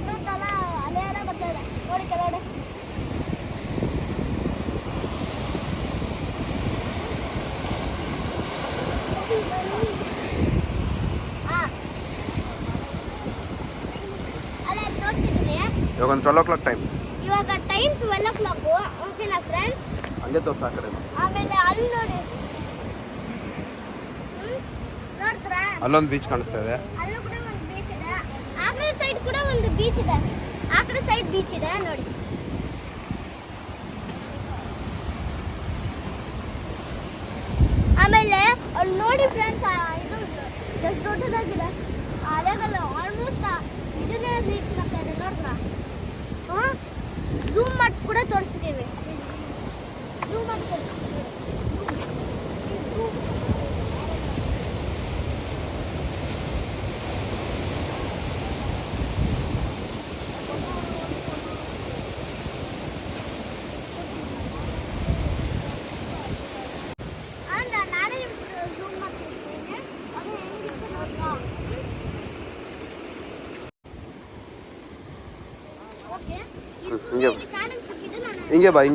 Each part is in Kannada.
ದೊಡ್ಡ ಅಲೆ ಎಲ್ಲ ಬರ್ತಾ ಇದೆ ನೋಡಿ ಕೆಳಗಡೆ. ಅದೇ ತೋರಿಸಿದ್ದೀನಿ. ಇವಾಗ ಒಂದು 12 o'clock ಟೈಮ್. ಇವಾಗ ಟೈಮ್ 12 o'clock. ಓಕೆನಾ ಫ್ರೆಂಡ್ಸ್? ಹಂಗೆ ತೋರ್ಸಾ ಕಡೆ. ಆಮೇಲೆ ಅಲ್ಲಿ ನೋಡಿ, ನೋಡ್ತೀರಾ ಅಲ್ಲೊಂದು ಬೀಚ್ ಕಾಣಿಸ್ತಾ ಇದೆ. ಅಲ್ಲೂ ಕೂಡ ಒಂದು ಬೀಚ್ ಇದೆ. ಆ ಕಡೆ ಸೈಡ್ ಕೂಡ ಒಂದು ಬೀಚ್ ಇದೆ. ಆ ಕಡೆ ಸೈಡ್ ಬೀಚ್ ಇದೆ ನೋಡಿ. ಆಮೇಲೆ ಅಲ್ಲಿ ನೋಡಿ ಫ್ರೆಂಡ್ಸ್, ಇದು ಎಷ್ಟು ದೊಡ್ಡದಾಗಿದೆ ಅಲೆಗಳು. ಆಲ್ಮೋಸ್ಟ್ ಇದನ್ನೇ ರೀಚ್ ಮಾಡ್ತಾ ಇದೆ ನೋಡ್ರಾ. ಝೂಮ್ ಮಾಡಿ ಕೂಡ ತೋರಿಸ್ತೀವಿ. ಝೂಮ್ ಮಾಡಿ ನಾನೇ ಝೂಮ್ ಮಾಡ್ತಿರ್ತೇನೆ. ಅದು ಹೆಂಗಿತ್ತು ನೋಡ್ರಾ. ಓಕೆ, ಹಿಂಗೆ ಬಾ ಈ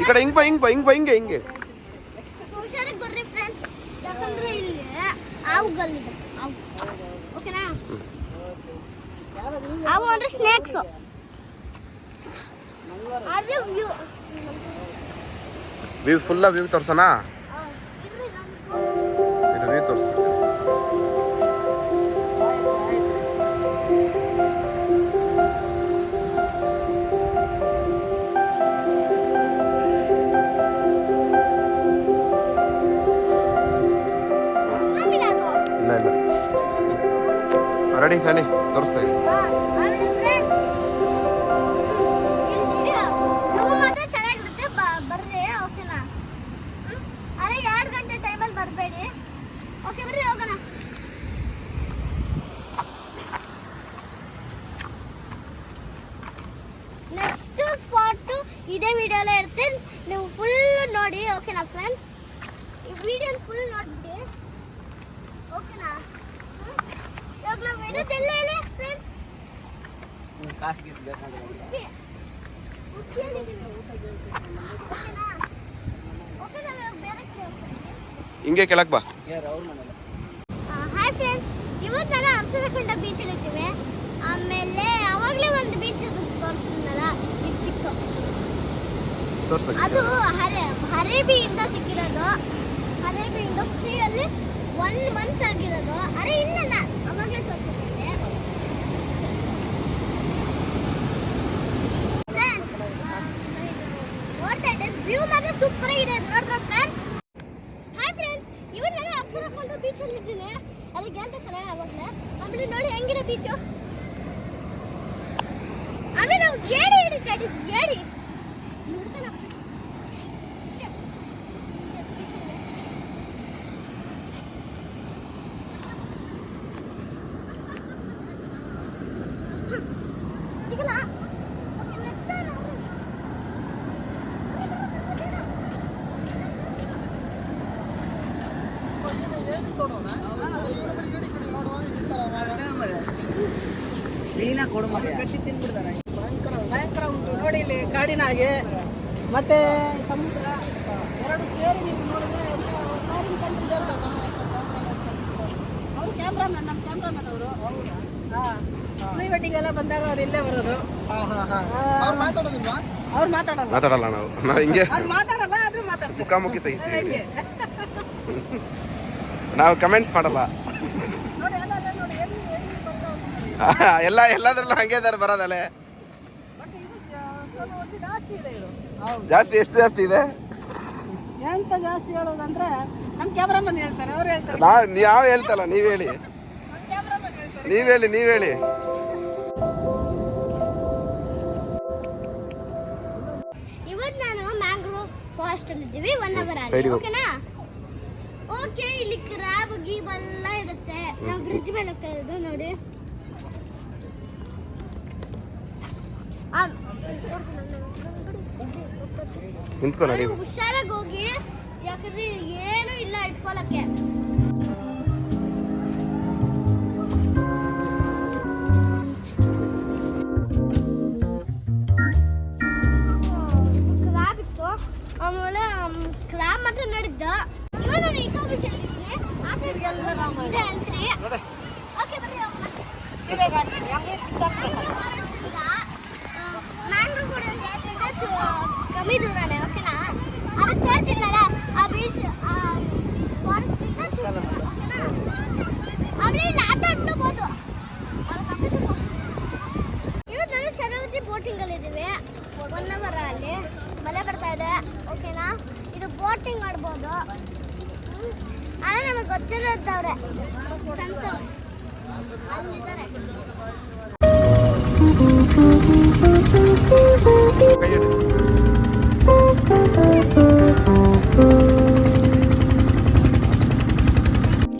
ಕಡೆ. ಹಿಂಗೆ ಬಾ ಹಿಂಗೆ. ಹುಷಾರಾಗಿ ಬರ್ರಿ ಫ್ರೆಂಡ್ಸ್, ಯಾಕಂದ್ರೆ ಇಲ್ಲಿ ಹಾವುಗಳಿದೆ. ಓಕೆನಾ? ಹಾವು ಅಂದ್ರೆ ಸ್ನೇಕ್ಸ್. ಅದೇ ವ್ಯೂ ಫುಲ್ಲ ವ್ಯೂ ತೋರ್ಸೋಣ. ಇದು ವ್ಯೂ ತೋರಿಸ್ತೀನಿ. ಇಲ್ಲ ರೆಡಿ ಫ್ಯಾನಿ ತೋರಿಸ್ತಾ ಇದ್ದೀನಿ. ಚೆನ್ನಾಗಿರುತ್ತೆ, ಬರ್ರಿ. ಓಕೆನಾ? ಅರೆ 2 ಗಂಟೆ ಟೈಮಲ್ಲಿ ಬರಬೇಡಿ. ಓಕೆ ಬರ್ರಿ ಹೋಗೋಣ. ನೆಕ್ಸ್ಟ್ ಸ್ಪಾಟ್ ಇದೇ ವಿಡಿಯೋಲ್ಲೇ ಇರುತ್ತೆ, ನೀವು ಫುಲ್ ನೋಡಿ. ಓಕೆನಾ ಫ್ರೆಂಡ್ಸ್? ಈ ವಿಡಿಯೋ ಫುಲ್ ನೋಡ್ಬಿಡಿ. ಓಕೆನಾ? ಇವಾಗ ನಾವು ಇಡೋದೆಲ್ಲ ಇಲ್ಲಿ ಫ್ರೆಂಡ್ಸ್. ಕಾಸು ಗೀಸ್ ಬೇಕಾದ್ರೆ ಓಕೆನಾ? ಓಕೆನಾ? ಬೇರೆ ಕಡೆ ಹೋಗ್ತೀವಿ. ಹಿಂಗೆ ಕೆಳಗೆ ಬಾ. ಹಾಯ್ ಫ್ರೆಂಡ್ಸ್, ಇವತ್ತು ನಾನು ಅಪ್ಸರಕೊಂಡ ಬೀಚಲ್ಲಿ ಇರ್ತೀವಿ. ಆಮೇಲೆ ಅವಾಗಲೇ ಒಂದು ಬೀಚ್ ತೋರಿಸಿದ್ನಲ್ಲ, ಇದು ಸಿಕ್ತು. ಅದು ಹರೇಬಿಯಿಂದ ಸಿಕ್ಕಿರೋದು. ಹರೇಬಿಯಿಂದ ಫ್ರೀಯಲ್ಲಿ 1 ಮಂತ್ ಆಗಿರೋದು. ಅರೆ ಇಲ್ಲಲ್ಲ, ಅವಾಗಲೇ ತೋರಿಸಿದ್ದೆ. ಓಡ್ತಾ ಇದೆ, ವ್ಯೂ ಮಾತ್ರ ಸೂಪರ್ ಆಗಿದೆ ನೋಡ್ರ ಫ್ರೆಂಡ್ಸ್. ಹಾಯ್ ಫ್ರೆಂಡ್ಸ್, ಇವತ್ತು ನಾನು ಅಪ್ಸರಕೊಂಡ ಬೀಚಲ್ಲಿ ಇದ್ದೀನಿ. ಅದಕ್ಕೆ ಹೇಳ್ತಾ ಚೆನ್ನಾಗಿ ಅವಾಗಲೇ. ಆಮೇಲೆ ನೋಡಿ ಹೆಂಗಿದೆ ಬೀಚು. ಆಮೇಲೆ ನಾವು ಏಡಿ ಹಿಡಿತಾ ಇದ್ದೀವಿ. ಏಡಿ ಕ್ಲೀನಾಗಿ ಕೊಡು ಮಗ. ಕಟ್ಟಿ ತಿನ್ಬಿಡ್ತಾರೆ. ಭಯಂಕರ ಉಂಟು ನೋಡಿ ಇಲ್ಲಿ ಕಾಡಿನ ಹಾಗೆ. ಮತ್ತೆ ಸಮುದ್ರ ಎರಡು ಸೇರಿ ನೀವು ನೋಡಿದ್ರೆ ಅವರು ಕ್ಯಾಮ್ರಾಮನ್, ನಮ್ಮ ಕ್ಯಾಮ್ರಾಮನ್ ಅವರು. ಹಾಂ, ಪ್ರೀ ವೆಡ್ಡಿಂಗ್ ಎಲ್ಲ ಬಂದಾಗ ಅವ್ರು ಇಲ್ಲೇ ಬರೋದು. ಅವ್ರು ಮಾತಾಡಲ್ಲ. ನಾವು ಹಿಂಗೆ ಮಾತಾಡಲ್ಲ, ಆದ್ರೂ ಮಾತಾಡ್ತಾರೆ. ಮುಖಾಮುಖಿ ತೆಗಿತೀವಿ. ನಾವು ಕಮೆಂಟ್ಸ್ ಮಾಡಲ್ಲ. ಎಲ್ಲದ್ರಲ್ಲೂ ಹಂಗೆ ಇದಾರೆ ಬರೋದಲ್ಲೇ. ಜಾಸ್ತಿ ಎಷ್ಟು ಜಾಸ್ತಿ ಇದೆ ಎಂತ ಜಾಸ್ತಿ ಹೇಳೋದಂದ್ರೆ ನಮ್ಮ ಕ್ಯಾಮ್ರಾಮನ್ ಹೇಳ್ತಾರೆ, ಅವ್ರು ಹೇಳ್ತಾರೆ. ನಾವು ಹೇಳ್ತಲ್ಲ, ನೀವ್ ಹೇಳಿ. ಇವತ್ತು ನಾನು ಮ್ಯಾಂಗ್ರೋವ್ ಫಾರೆಸ್ಟ್ ಅಲ್ಲಿ ಇದ್ದೀವಿ. 1 ಅವರ್ ಅಲ್ಲಿ. ಓಕೆನಾ? ಓಕೆ, ಇಲ್ಲಿ ಕ್ರಾಬ್ ಗೀಬ್ ಎಲ್ಲ ಇರುತ್ತೆ. ನಾವು ಬ್ರಿಡ್ಜ್ ಮೇಲೆ ಹೋಗ್ತಾ ಇರೋದು ನೋಡಿ. ಹುಷಾರಾಗಿ ಹೋಗಿ, ಯಾಕಂದ್ರೆ ಏನು ಇಲ್ಲ ಇಟ್ಕೊಳಕ್ಕೆ. ಇದೆ ಅಂತ್ರಿ ಓಕೆ ಬನ್ನಿ ಹೋಗೋಣ ಮ್ಯಾಂಗ್ಳೂರ್ ಕೂಡ ಕಮ್ಮಿ ದೂರನೇ ಓಕೆನಾ ಅದು ತೋರಿಸಿದ್ನಲ್ಲ ಆ ಬೀಚ್ ಫಾರೆಸ್ಟ್ ಇಂದ ಓಕೆನಾ ಆಮೇಲೆ ಇಲ್ಲಿ ಆಟ ಆಡ್ಬೋದು ಇವತ್ತು ನಾವು ಶರಾವತಿ ಬೋಟಿಂಗ್ ಅಲ್ಲಿ ಇದ್ದೀವಿ 1 ಅವರ್ ಅಲ್ಲಿ ಮಳೆ ಬರ್ತಾ ಇದೆ ಓಕೆನಾ ಇದು ಬೋಟಿಂಗ್ ಮಾಡ್ಬೋದು ಆದರೆ ನಮಗೆ ಗೊತ್ತಿರೋದವ್ರೆ ಸಂತೋಷ್ ಅಲ್ಲಿದ್ದಾರೆ ಕೈ ಇಡು.